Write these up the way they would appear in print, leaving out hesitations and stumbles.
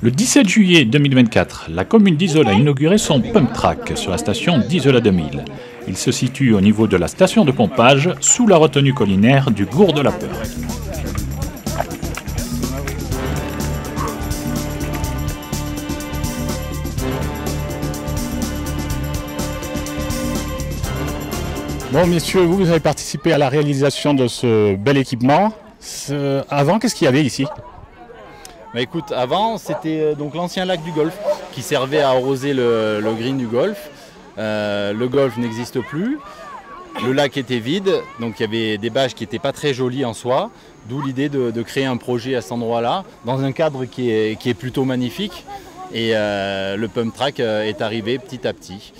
Le 17 juillet 2024, la commune d'Isola a inauguré son pump track sur la station d'Isola 2000. Il se situe au niveau de la station de pompage, sous la retenue collinaire du Gour de la Peur. Bon, messieurs, vous avez participé à la réalisation de ce bel équipement. Avant, qu'est-ce qu'il y avait ici ? Bah écoute, avant c'était donc l'ancien lac du golf qui servait à arroser le green du golf. Le golf n'existe plus, le lac était vide, donc il y avait des bâches qui n'étaient pas très jolies en soi, d'où l'idée de créer un projet à cet endroit-là, dans un cadre qui est plutôt magnifique. Et le pump track est arrivé petit à petit.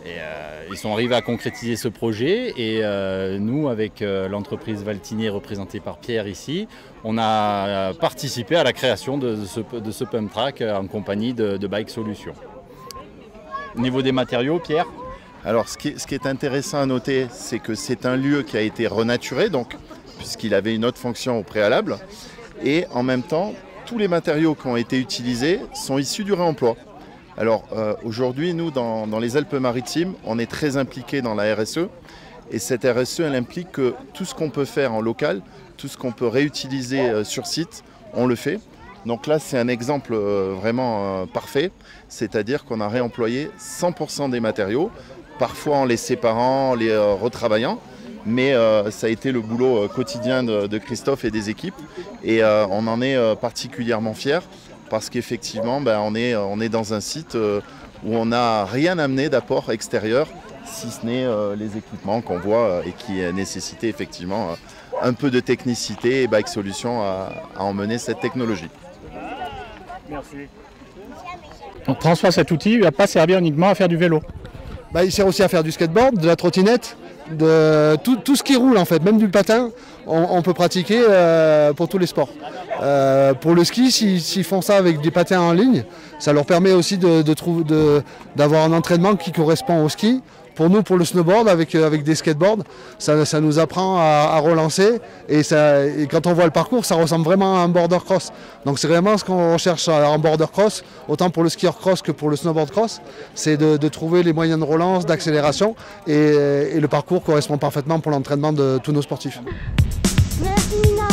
Et ils sont arrivés à concrétiser ce projet et nous, avec l'entreprise Valtinier représentée par Pierre ici, on a participé à la création de ce pump track en compagnie de Bike Solutions. Au niveau des matériaux, Pierre ? Alors ce qui est intéressant à noter, c'est que c'est un lieu qui a été renaturé, donc, puisqu'il avait une autre fonction au préalable, et en même temps, tous les matériaux qui ont été utilisés sont issus du réemploi. Alors aujourd'hui, nous, dans les Alpes-Maritimes, on est très impliqués dans la RSE. Et cette RSE, elle implique que tout ce qu'on peut faire en local, tout ce qu'on peut réutiliser sur site, on le fait. Donc là, c'est un exemple vraiment parfait. C'est-à-dire qu'on a réemployé 100% des matériaux, parfois en les séparant, en les retravaillant. Mais ça a été le boulot quotidien de Christophe et des équipes. Et on en est particulièrement fiers. Parce qu'effectivement, on est dans un site où on n'a rien amené d'apport extérieur, si ce n'est les équipements qu'on voit et qui nécessitaient effectivement un peu de technicité et Bike Solutions à emmener cette technologie. Merci. Donc François, cet outil ne va pas servir uniquement à faire du vélo. Il sert aussi à faire du skateboard, de la trottinette, de tout ce qui roule en fait, même du patin, on peut pratiquer pour tous les sports. Pour le ski, s'ils font ça avec des patins en ligne, ça leur permet aussi d'avoir un entraînement qui correspond au ski. Pour nous, pour le snowboard, avec des skateboards, ça nous apprend à relancer. Et quand on voit le parcours, ça ressemble vraiment à un border cross. Donc c'est vraiment ce qu'on recherche en border cross, autant pour le skieur cross que pour le snowboard cross. C'est de trouver les moyens de relance, d'accélération. Et le parcours correspond parfaitement pour l'entraînement de tous nos sportifs. Merci Nina.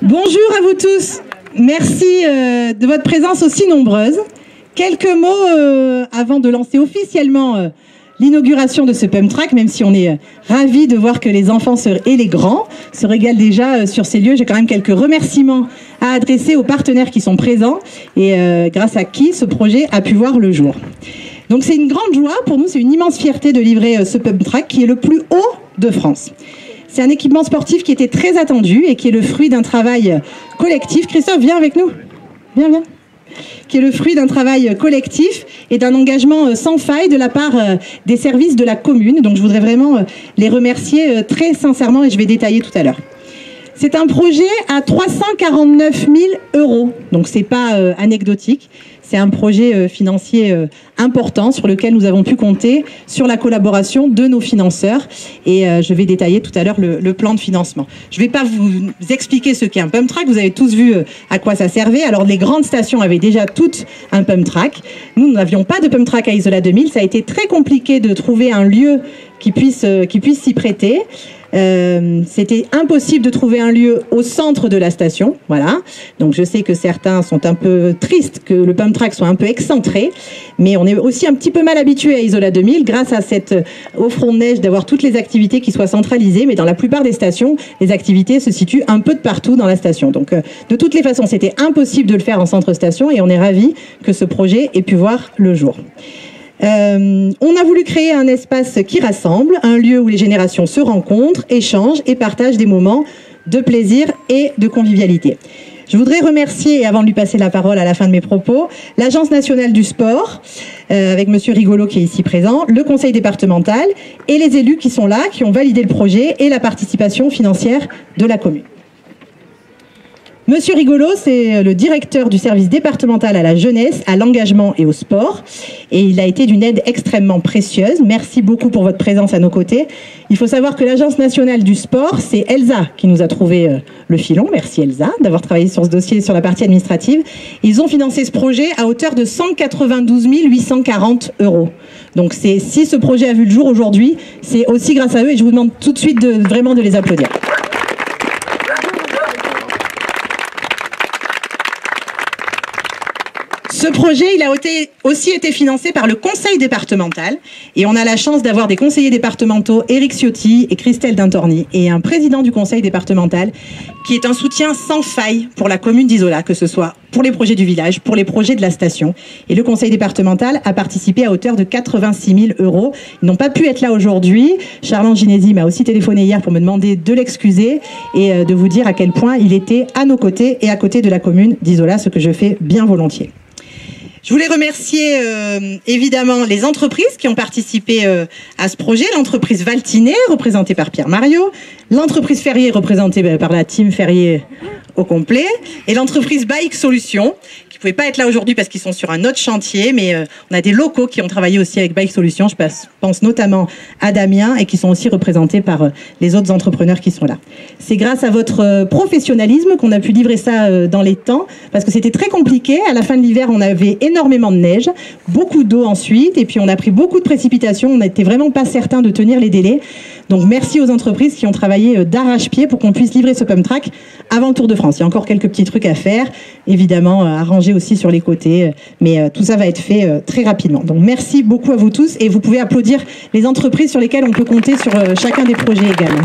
Bonjour à vous tous, merci de votre présence aussi nombreuse. Quelques mots avant de lancer officiellement l'inauguration de ce pump track, même si on est ravis de voir que les enfants et les grands se régalent déjà sur ces lieux. J'ai quand même quelques remerciements à adresser aux partenaires qui sont présents et grâce à qui ce projet a pu voir le jour. Donc c'est une grande joie pour nous, c'est une immense fierté de livrer ce pump track qui est le plus haut de France. C'est un équipement sportif qui était très attendu et qui est le fruit d'un travail collectif. Christophe, viens avec nous. Viens. Qui est le fruit d'un travail collectif et d'un engagement sans faille de la part des services de la commune. Donc je voudrais vraiment les remercier très sincèrement et je vais détailler tout à l'heure. C'est un projet à 349 000 €, donc c'est pas anecdotique. C'est un projet financier important sur lequel nous avons pu compter sur la collaboration de nos financeurs et je vais détailler tout à l'heure le plan de financement. Je ne vais pas vous expliquer ce qu'est un pump track, vous avez tous vu à quoi ça servait. Alors les grandes stations avaient déjà toutes un pump track. Nous n'avions pas de pump track à Isola 2000, ça a été très compliqué de trouver un lieu qui puisse s'y prêter. C'était impossible de trouver un lieu au centre de la station, voilà. Donc je sais que certains sont un peu tristes que le pump track soit un peu excentré, mais on est aussi un petit peu mal habitué à Isola 2000 grâce à cette au front de neige d'avoir toutes les activités qui soient centralisées, mais dans la plupart des stations, les activités se situent un peu de partout dans la station. Donc de toutes les façons, c'était impossible de le faire en centre station et on est ravis que ce projet ait pu voir le jour. On a voulu créer un espace qui rassemble, un lieu où les générations se rencontrent, échangent et partagent des moments de plaisir et de convivialité. Je voudrais remercier, avant de lui passer la parole à la fin de mes propos, l'Agence nationale du sport, avec Monsieur Rigolo qui est ici présent, le conseil départemental et les élus qui sont là, qui ont validé le projet et la participation financière de la commune. Monsieur Rigolo, c'est le directeur du service départemental à la jeunesse, à l'engagement et au sport. Et il a été d'une aide extrêmement précieuse. Merci beaucoup pour votre présence à nos côtés. Il faut savoir que l'Agence nationale du sport, c'est Elsa qui nous a trouvé le filon. Merci Elsa d'avoir travaillé sur ce dossier, sur la partie administrative. Ils ont financé ce projet à hauteur de 192 840 €. Donc si ce projet a vu le jour aujourd'hui, c'est aussi grâce à eux et je vous demande tout de suite vraiment de les applaudir. Ce projet, il a aussi été financé par le conseil départemental et on a la chance d'avoir des conseillers départementaux, Éric Ciotti et Christelle Dintorni, et un président du conseil départemental qui est un soutien sans faille pour la commune d'Isola, que ce soit pour les projets du village, pour les projets de la station. Et le conseil départemental a participé à hauteur de 86 000 €. Ils n'ont pas pu être là aujourd'hui. Charles Ginesi m'a aussi téléphoné hier pour me demander de l'excuser et de vous dire à quel point il était à nos côtés et à côté de la commune d'Isola, ce que je fais bien volontiers. Je voulais remercier évidemment les entreprises qui ont participé à ce projet. L'entreprise Valtinet, représentée par Pierre Mario, l'entreprise Ferrier, représentée par la team Ferrier au complet, et l'entreprise Bike Solutions, qui ne pouvaient pas être là aujourd'hui parce qu'ils sont sur un autre chantier, mais on a des locaux qui ont travaillé aussi avec Bike Solutions, je pense notamment à Damien, et qui sont aussi représentés par les autres entrepreneurs qui sont là. C'est grâce à votre professionnalisme qu'on a pu livrer ça dans les temps, parce que c'était très compliqué. À la fin de l'hiver, on avait énormément de neige, beaucoup d'eau ensuite, et puis on a pris beaucoup de précipitations. On n'était vraiment pas certain de tenir les délais. Donc merci aux entreprises qui ont travaillé d'arrache-pied pour qu'on puisse livrer ce pump track avant le Tour de France. Il y a encore quelques petits trucs à faire, évidemment arranger aussi sur les côtés, mais tout ça va être fait très rapidement. Donc merci beaucoup à vous tous et vous pouvez applaudir les entreprises sur lesquelles on peut compter sur chacun des projets également.